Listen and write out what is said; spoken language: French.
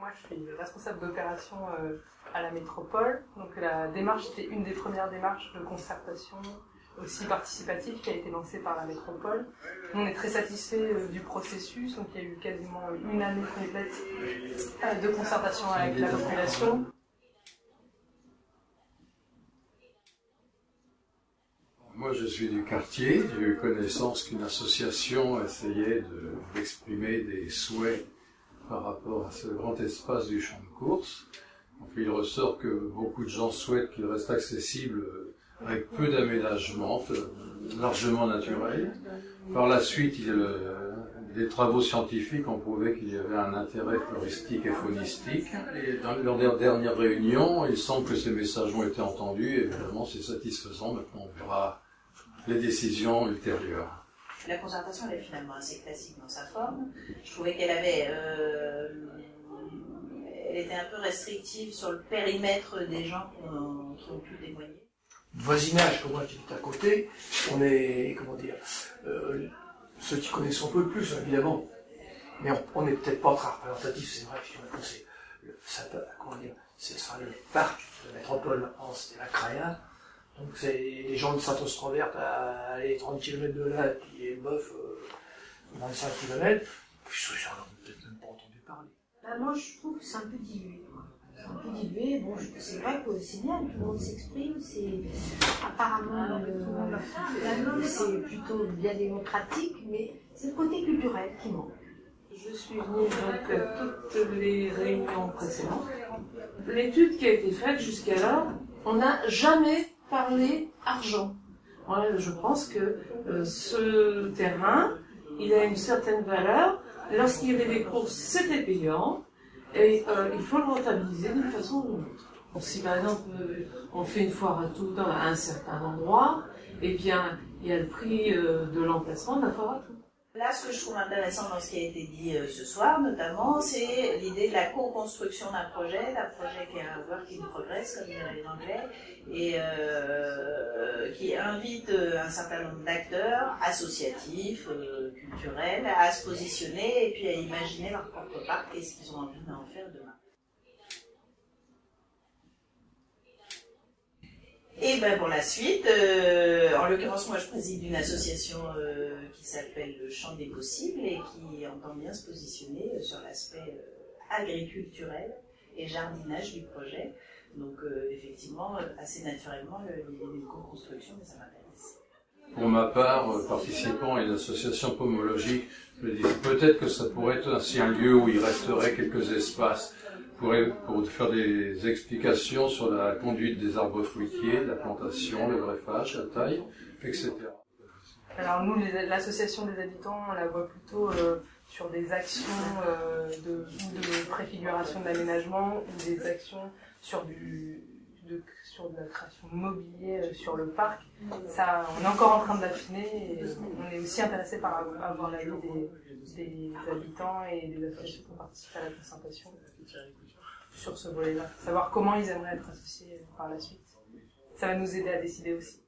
Moi, je suis responsable d'opération à la métropole. Donc la démarche était une des premières démarches de concertation aussi participative qui a été lancée par la métropole. Nous, on est très satisfaits du processus. Donc il y a eu quasiment une année complète de concertation avec la population. Moi, je suis du quartier. J'ai eu connaissance qu'une association essayait d'exprimer des souhaits par rapport à ce grand espace du champ de course. Enfin, il ressort que beaucoup de gens souhaitent qu'il reste accessible avec peu d'aménagements, largement naturel. Par la suite, des travaux scientifiques ont prouvé qu'il y avait un intérêt floristique et faunistique. Et lors des dernières réunions, il semble que ces messages ont été entendus. Et évidemment, c'est satisfaisant. Maintenant, on verra les décisions ultérieures. La concertation, elle est finalement assez classique dans sa forme. Je trouvais qu'elle avait, elle était un peu restrictive sur le périmètre des gens qui ont pu témoigner. Voisinage, comme moi qui est à côté, on est, comment dire, ceux qui connaissent un peu plus, évidemment, mais on n'est peut-être pas très représentatif, c'est vrai, ce sera le parc de la métropole Anse de la Créa. Donc c'est les gens de Saint-Ostrovert à aller 30 km de là, et puis bof, 25 km, j'en ai peut-être même pas entendu parler. Moi je trouve que c'est un peu dilué. Bon, c'est vrai que c'est bien, tout le monde s'exprime, c'est apparemment c'est plutôt bien démocratique, mais c'est le côté culturel qui manque. Je suis venue donc à toutes les réunions précédentes. L'étude qui a été faite jusqu'alors, on n'a jamais parlé argent. Ouais, je pense que ce terrain, il a une certaine valeur. Lorsqu'il y avait des courses, c'était payant. Et il faut le rentabiliser d'une façon ou d'une autre. Bon, si par exemple on fait une foire à tout à un certain endroit, eh bien il y a le prix de l'emplacement de la foire à tout. Là, ce que je trouve intéressant dans ce qui a été dit ce soir, notamment, c'est l'idée de la co-construction d'un projet qui est un work in progress, comme dirait les Anglais, et qui invite un certain nombre d'acteurs associatifs, culturels, à se positionner et puis à imaginer leur propre parc et ce qu'ils ont envie d'en faire demain. Et ben pour la suite, en l'occurrence moi je préside une association qui s'appelle le Champ des possibles et qui entend bien se positionner sur l'aspect agriculturel et jardinage du projet. Donc effectivement, assez naturellement, l'idée d'une co-construction, mais ça m'intéresse. Pour ma part, participant à une association pomologique, je me dis peut-être que ça pourrait être ainsi un lieu où il resterait quelques espaces pour faire des explications sur la conduite des arbres fruitiers, la plantation, le greffage, la taille, etc. Alors nous, l'association des habitants, on la voit plutôt sur des actions de préfiguration d'aménagement ou des actions sur de la création de mobilier sur le parc. Ça, on est encore en train de l'affiner et on est aussi intéressé par avoir l'avis des habitants et des associations qui ont participé à la concertation sur ce volet-là. Savoir comment ils aimeraient être associés par la suite. Ça va nous aider à décider aussi.